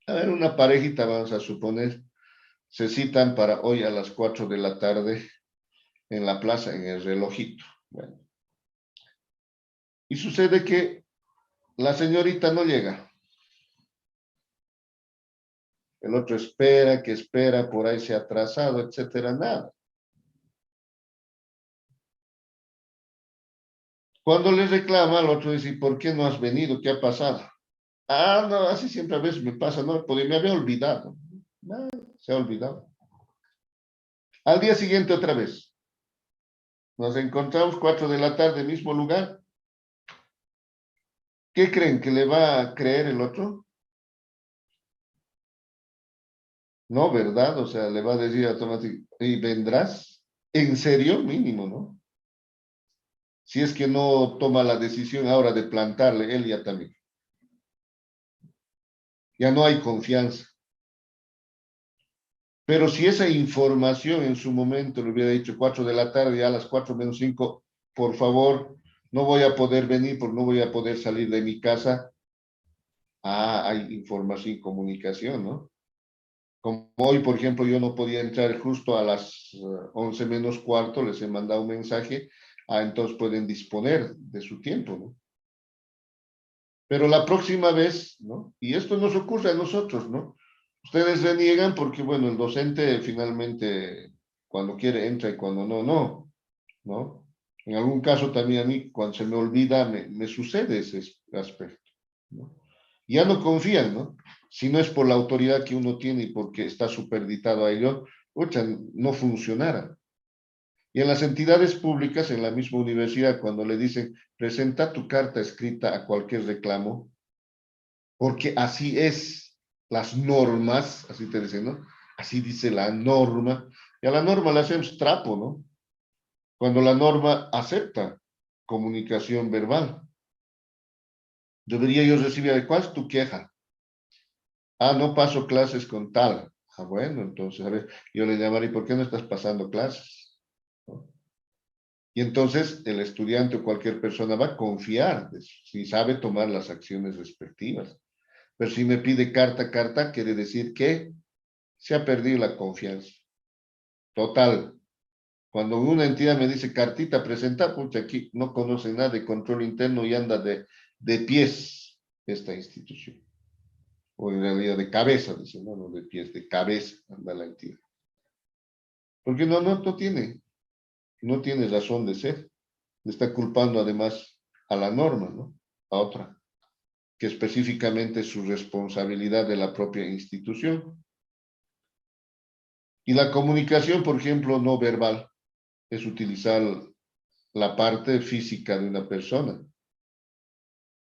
A ver, una parejita, vamos a suponer, se citan para hoy a las 4 de la tarde en la plaza, en el relojito. Bueno. Y sucede que la señorita no llega. El otro espera, que espera, por ahí se ha atrasado, etcétera, nada. Cuando le reclama, el otro dice, ¿por qué no has venido? ¿Qué ha pasado? Ah, no, así siempre a veces me pasa, no, porque me había olvidado. No, se ha olvidado. Al día siguiente otra vez. Nos encontramos 4 de la tarde, mismo lugar. ¿Qué creen? ¿Que le va a creer el otro? No, ¿verdad? O sea, le va a decir automáticamente, ¿y vendrás? ¿En serio? Mínimo, ¿no? Si es que no toma la decisión ahora de plantarle, él ya también. Ya no hay confianza. Pero si esa información en su momento le hubiera dicho 4 de la tarde, a las 4 menos 5, por favor, no voy a poder venir porque no voy a poder salir de mi casa. Ah, hay información y comunicación, ¿no? Como hoy, por ejemplo, yo no podía entrar justo a las 11 menos cuarto, les he mandado un mensaje, entonces pueden disponer de su tiempo, ¿no? Pero la próxima vez, ¿no? Y esto nos ocurre a nosotros, ¿no? Ustedes reniegan porque, bueno, el docente finalmente, cuando quiere, entra y cuando ¿no? En algún caso también a mí, cuando se me olvida, me sucede ese aspecto, ¿no? Ya no confían, ¿no? Si no es por la autoridad que uno tiene y porque está superditado a ello, no funcionara. Y en las entidades públicas, en la misma universidad, cuando le dicen, presenta tu carta escrita a cualquier reclamo, porque así es las normas, así te dicen, ¿no? Así dice la norma, y a la norma le hacemos trapo, ¿no? Cuando la norma acepta comunicación verbal. Debería yo recibir, ¿cuál es tu queja? Ah, no paso clases con tal. Ah, bueno, entonces, a ver, yo le llamaré, ¿y por qué no estás pasando clases? ¿No? Y entonces el estudiante o cualquier persona va a confiar si sabe tomar las acciones respectivas. Pero si me pide carta, quiere decir que se ha perdido la confianza. Total. Cuando una entidad me dice cartita, presenta, pucha, aquí no conoce nada de control interno y anda de pies esta institución. O en realidad de cabeza, dice, no de pies, de cabeza anda la entidad. Porque no tiene razón de ser. Le está culpando además a la norma, ¿no? A otra, que específicamente es su responsabilidad de la propia institución. Y la comunicación, por ejemplo, no verbal, es utilizar la parte física de una persona.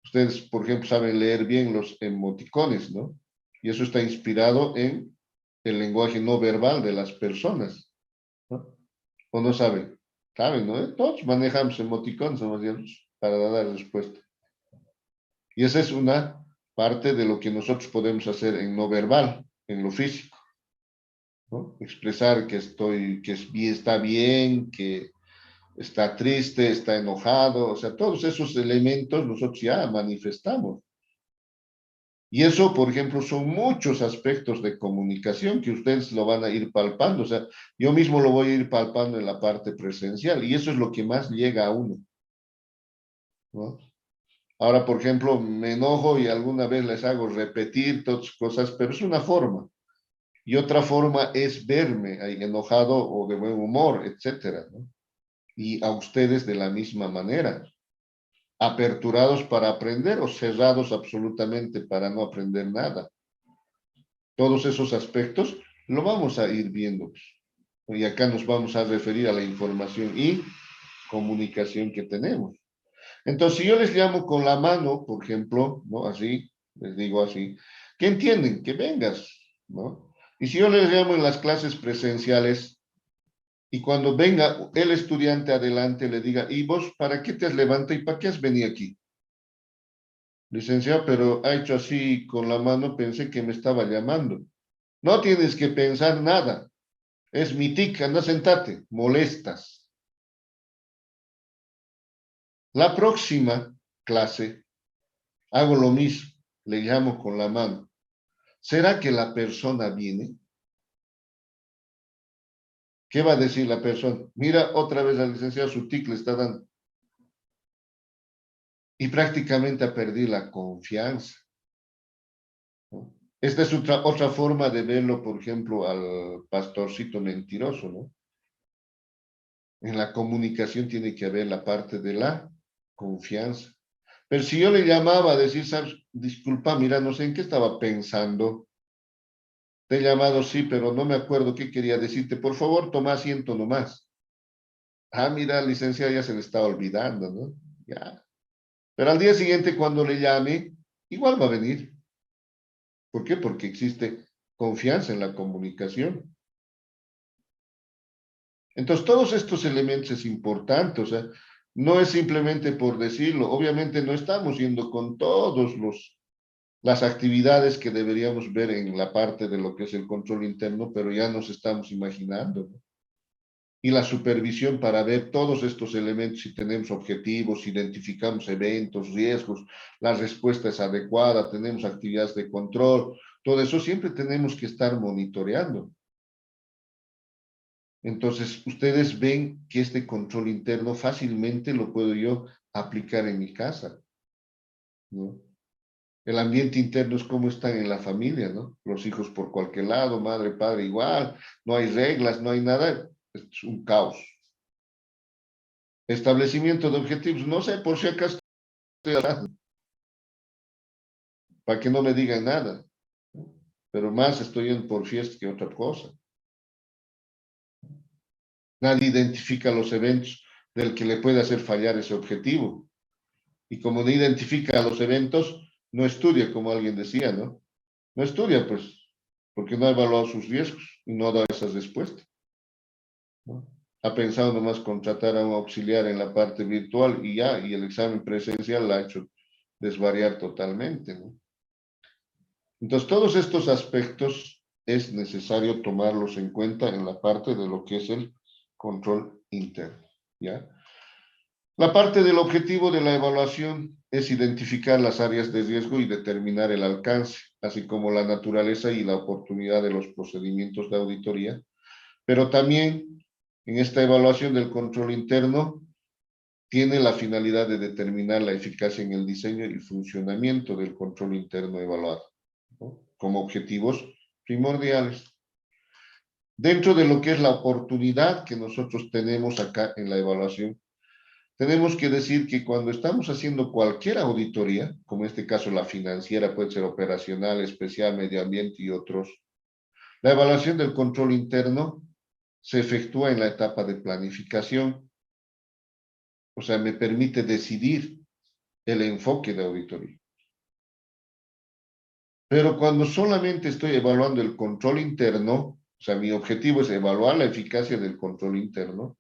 Ustedes, por ejemplo, saben leer bien los emoticones, ¿no? Y eso está inspirado en el lenguaje no verbal de las personas, ¿no? ¿O no saben? Saben, ¿no? Todos manejamos emoticones, ¿no? Para dar respuesta. Y esa es una parte de lo que nosotros podemos hacer en no verbal, en lo físico, ¿no? Expresar que está bien, que está triste, está enojado, o sea, todos esos elementos nosotros ya manifestamos. Y eso, por ejemplo, son muchos aspectos de comunicación que ustedes lo van a ir palpando. O sea, yo mismo lo voy a ir palpando en la parte presencial y eso es lo que más llega a uno, ¿no? Ahora, por ejemplo, me enojo y alguna vez les hago repetir todas cosas, pero es una forma. Y otra forma es verme ahí enojado o de buen humor, etcétera, ¿no? Y a ustedes de la misma manera, aperturados para aprender o cerrados absolutamente para no aprender nada. Todos esos aspectos lo vamos a ir viendo. Y acá nos vamos a referir a la información y comunicación que tenemos. Entonces, si yo les llamo con la mano, por ejemplo, ¿no? Así, les digo así, ¿qué entienden? Que vengas, ¿no? Y si yo les llamo en las clases presenciales y cuando venga el estudiante adelante le diga, ¿y vos para qué te has levantado y para qué has venido aquí? Licenciado, pero ha hecho así con la mano, pensé que me estaba llamando. No tienes que pensar nada. Es mi tic, anda, sentate, molestas. La próxima clase hago lo mismo, le llamo con la mano. ¿Será que la persona viene? ¿Qué va a decir la persona? Mira, otra vez al licenciado su tic le está dando. Y prácticamente ha perdido la confianza, ¿no? Esta es otra forma de verlo, por ejemplo, al pastorcito mentiroso, ¿no? En la comunicación tiene que haber la parte de la confianza. Pero si yo le llamaba a decir, ¿sabes? Disculpa, mira, no sé en qué estaba pensando. Te he llamado, sí, pero no me acuerdo qué quería decirte. Por favor, toma asiento nomás. Ah, mira, licenciada, ya se le estaba olvidando, ¿no? Ya. Pero al día siguiente, cuando le llame, igual va a venir. ¿Por qué? Porque existe confianza en la comunicación. Entonces, todos estos elementos es importante, o sea, no es simplemente por decirlo. Obviamente no estamos yendo con todos las actividades que deberíamos ver en la parte de lo que es el control interno, pero ya nos estamos imaginando, ¿no? Y la supervisión para ver todos estos elementos, si tenemos objetivos, identificamos eventos, riesgos, la respuesta es adecuada, tenemos actividades de control, todo eso siempre tenemos que estar monitoreando. Entonces, ustedes ven que este control interno fácilmente lo puedo yo aplicar en mi casa, ¿no? El ambiente interno es como están en la familia, ¿no? Los hijos por cualquier lado, madre, padre igual, no hay reglas, no hay nada, es un caos. Establecimiento de objetivos, no sé, por si acaso estoy hablando, para que no me digan nada, ¿no? Pero más estoy yendo por fiesta que otra cosa. Nadie identifica los eventos del que le puede hacer fallar ese objetivo. Y como no identifica los eventos, no estudia, como alguien decía, ¿no? No estudia, pues, porque no ha evaluado sus riesgos y no ha dado esas respuestas, ¿no? Ha pensado nomás contratar a un auxiliar en la parte virtual y ya, y el examen presencial la ha hecho desvariar totalmente, ¿no? Entonces, todos estos aspectos es necesario tomarlos en cuenta en la parte de lo que es el control interno, ¿ya? La parte del objetivo de la evaluación es identificar las áreas de riesgo y determinar el alcance, así como la naturaleza y la oportunidad de los procedimientos de auditoría, pero también en esta evaluación del control interno tiene la finalidad de determinar la eficacia en el diseño y funcionamiento del control interno evaluado, ¿no? Como objetivos primordiales. Dentro de lo que es la oportunidad que nosotros tenemos acá en la evaluación, tenemos que decir que cuando estamos haciendo cualquier auditoría, como en este caso la financiera, puede ser operacional, especial, medio ambiente y otros, la evaluación del control interno se efectúa en la etapa de planificación. O sea, me permite decidir el enfoque de auditoría. Pero cuando solamente estoy evaluando el control interno, o sea, mi objetivo es evaluar la eficacia del control interno,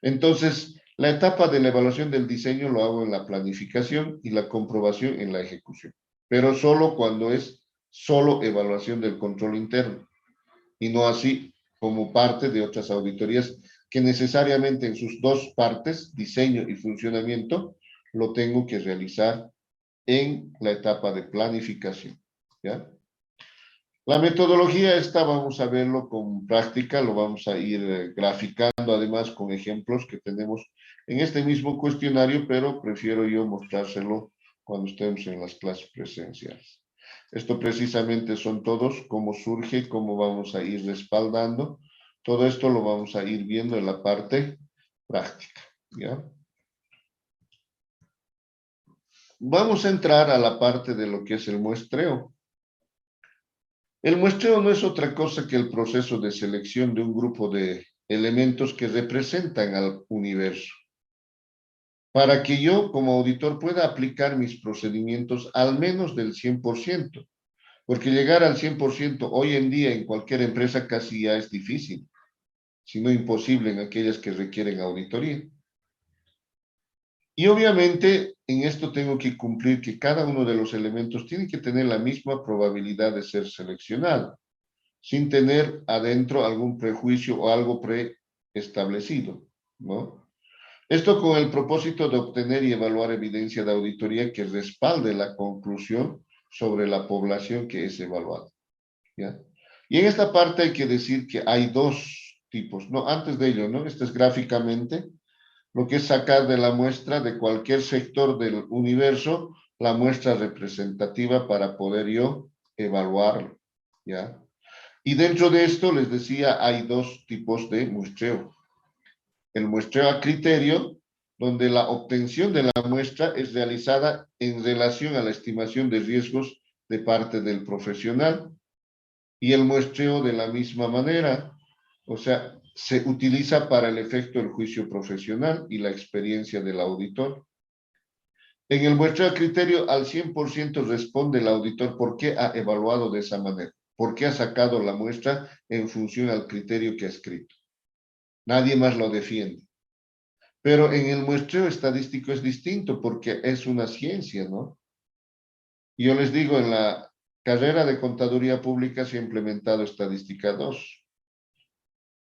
entonces la etapa de la evaluación del diseño lo hago en la planificación y la comprobación en la ejecución, pero solo cuando es solo evaluación del control interno y no así como parte de otras auditorías que necesariamente en sus dos partes, diseño y funcionamiento, lo tengo que realizar en la etapa de planificación, ¿ya? La metodología esta vamos a verlo con práctica, lo vamos a ir graficando además con ejemplos que tenemos en este mismo cuestionario, pero prefiero yo mostrárselo cuando estemos en las clases presenciales. Esto precisamente son todos, cómo surge, cómo vamos a ir respaldando. Todo esto lo vamos a ir viendo en la parte práctica, ¿ya? Vamos a entrar a la parte de lo que es el muestreo. El muestreo no es otra cosa que el proceso de selección de un grupo de elementos que representan al universo, para que yo como auditor pueda aplicar mis procedimientos al menos del 100%, porque llegar al 100% hoy en día en cualquier empresa casi ya es difícil, si no imposible en aquellas que requieren auditoría. Y obviamente en esto tengo que cumplir que cada uno de los elementos tiene que tener la misma probabilidad de ser seleccionado, sin tener adentro algún prejuicio o algo preestablecido, ¿no? Esto con el propósito de obtener y evaluar evidencia de auditoría que respalde la conclusión sobre la población que es evaluada, ¿ya? Y en esta parte hay que decir que hay dos tipos, ¿no? Antes de ello, ¿no? Esto es gráficamente lo que es sacar de la muestra de cualquier sector del universo la muestra representativa para poder yo evaluarlo, ¿ya? Y dentro de esto, les decía, hay dos tipos de muestreo. El muestreo a criterio, donde la obtención de la muestra es realizada en relación a la estimación de riesgos de parte del profesional. Y el muestreo de la misma manera, o sea, se utiliza para el efecto del juicio profesional y la experiencia del auditor. En el muestreo a criterio, al 100% responde el auditor por qué ha evaluado de esa manera, por qué ha sacado la muestra en función al criterio que ha escrito. Nadie más lo defiende. Pero en el muestreo estadístico es distinto porque es una ciencia, ¿no? Y yo les digo, en la carrera de Contaduría Pública se ha implementado Estadística 2.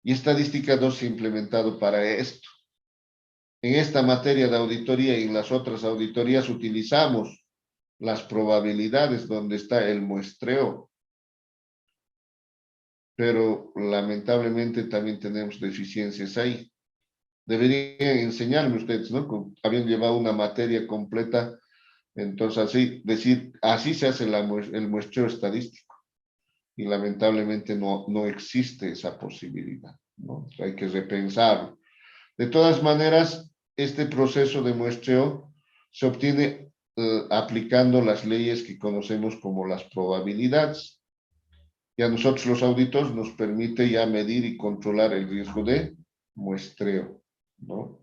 Y Estadística 2 se ha implementado para esto. En esta materia de auditoría y en las otras auditorías utilizamos las probabilidades donde está el muestreo. Pero lamentablemente también tenemos deficiencias ahí. Deberían enseñarme ustedes, ¿no? Habían llevado una materia completa, entonces así, decir, así se hace el muestreo estadístico. Y lamentablemente no existe esa posibilidad, ¿no? Hay que repensarlo. De todas maneras, este proceso de muestreo se obtiene aplicando las leyes que conocemos como las probabilidades. Y a nosotros los auditores nos permite ya medir y controlar el riesgo de muestreo, ¿no?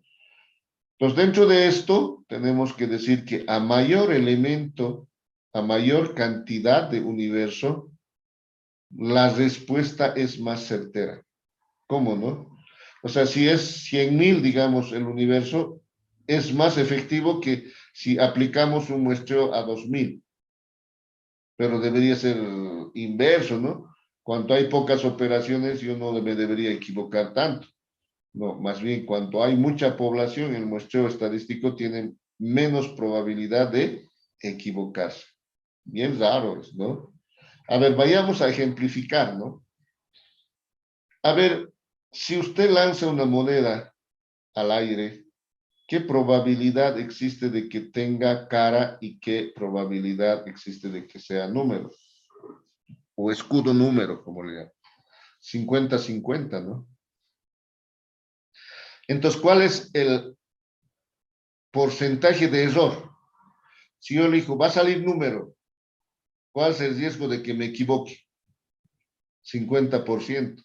Entonces, dentro de esto, tenemos que decir que a mayor elemento, a mayor cantidad de universo, la respuesta es más certera. ¿Cómo, no? O sea, si es 100,000, digamos, el universo, es más efectivo que si aplicamos un muestreo a 2,000. Pero debería ser inverso, ¿no? Cuanto hay pocas operaciones, yo no me debería equivocar tanto. No, más bien, cuanto hay mucha población, el muestreo estadístico tiene menos probabilidad de equivocarse. Bien raro es, ¿no? A ver, vayamos a ejemplificar, ¿no? A ver, si usted lanza una moneda al aire, ¿qué probabilidad existe de que tenga cara y qué probabilidad existe de que sea número? O escudo número, como le llaman. 50-50, ¿no? Entonces, ¿cuál es el porcentaje de error? Si yo le digo, va a salir número, ¿cuál es el riesgo de que me equivoque? 50%.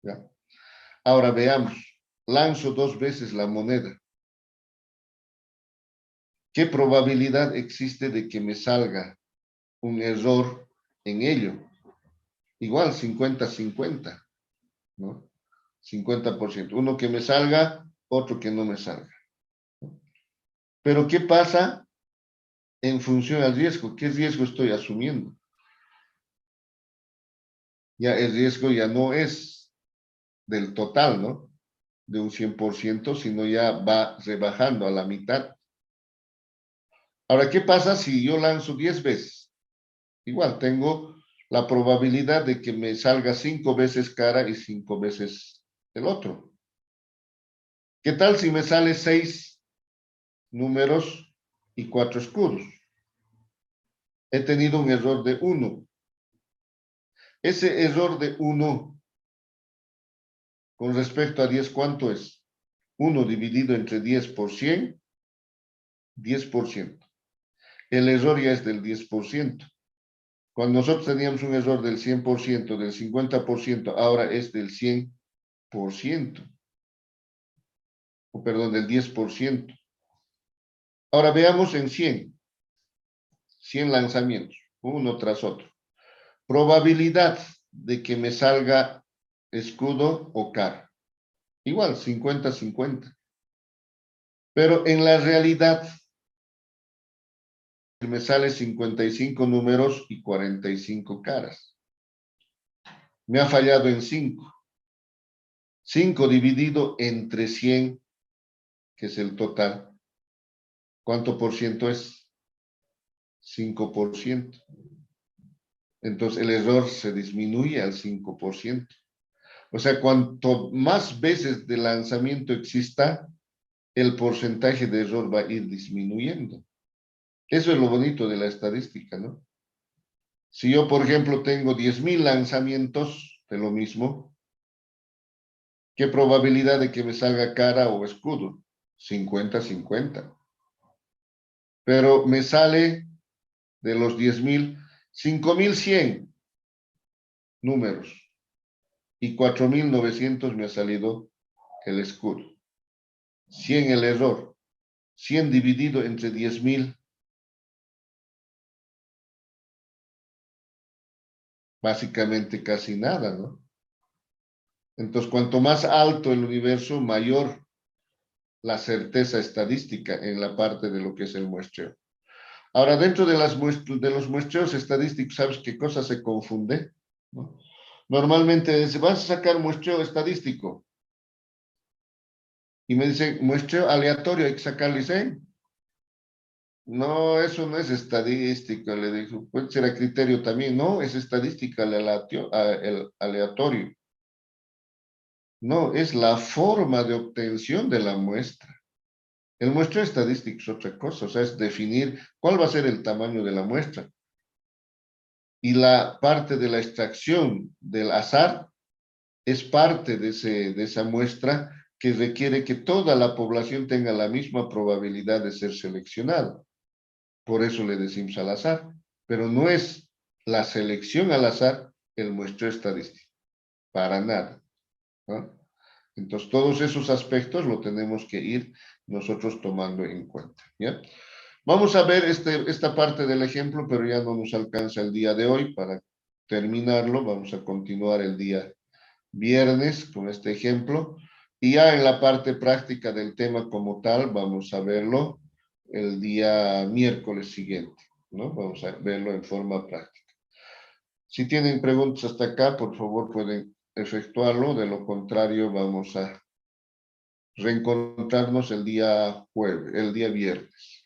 ¿Ya? Ahora veamos, lanzo 2 veces la moneda. ¿qué probabilidad existe de que me salga un error en ello? Igual, 50-50, ¿no? 50%. Uno que me salga, otro que no me salga. Pero ¿qué pasa en función al riesgo? ¿Qué riesgo estoy asumiendo? Ya el riesgo ya no es del total, ¿no? De un 100%, sino ya va rebajando a la mitad. Ahora, ¿qué pasa si yo lanzo 10 veces? Igual, tengo la probabilidad de que me salga 5 veces cara y 5 veces el otro. ¿Qué tal si me sale 6 números y 4 escudos? He tenido un error de 1. Ese error de 1 con respecto a 10, ¿cuánto es? 1 dividido entre 10 por 100, 10%. El error ya es del 10%. Cuando nosotros teníamos un error del 100%, del 50%, ahora es del 100%. O perdón, del 10%. Ahora veamos en 100 lanzamientos, uno tras otro. Probabilidad de que me salga escudo o cara. Igual, 50-50. Pero en la realidad, me sale 55 números y 45 caras. Me ha fallado en 5. 5 dividido entre 100, que es el total. ¿Cuánto por ciento es? 5%. Entonces el error se disminuye al 5%. O sea, cuanto más veces de lanzamiento exista, el porcentaje de error va a ir disminuyendo. Eso es lo bonito de la estadística, ¿no? Si yo, por ejemplo, tengo 10,000 lanzamientos de lo mismo, ¿qué probabilidad de que me salga cara o escudo? 50-50. Pero me sale de los 10,000, 5,100 números y 4,900 me ha salido el escudo. 100 el error. 100 dividido entre 10,000. Básicamente casi nada, ¿no? Entonces, cuanto más alto el universo, mayor la certeza estadística en la parte de lo que es el muestreo. Ahora, dentro de los muestreos estadísticos, ¿sabes qué cosa se confunde? ¿No? Normalmente se vas a sacar muestreo estadístico. Y me dicen, muestreo aleatorio, hay que sacarle 100. No, eso no es estadística, le digo. Puede ser a criterio también. No, es estadística el aleatorio. No, es la forma de obtención de la muestra. El muestreo estadístico es otra cosa, o sea, es definir cuál va a ser el tamaño de la muestra. Y la parte de la extracción del azar es parte de esa muestra que requiere que toda la población tenga la misma probabilidad de ser seleccionada. Por eso le decimos al azar, pero no es la selección al azar el muestreo estadístico, para nada, ¿no? Entonces, todos esos aspectos lo tenemos que ir nosotros tomando en cuenta, ¿ya? Vamos a ver esta parte del ejemplo, pero ya no nos alcanza el día de hoy para terminarlo. Vamos a continuar el día viernes con este ejemplo. Y ya en la parte práctica del tema como tal, vamos a verlo el día miércoles siguiente, ¿no? Vamos a verlo en forma práctica. Si tienen preguntas hasta acá, por favor pueden efectuarlo. De lo contrario, vamos a reencontrarnos el día viernes.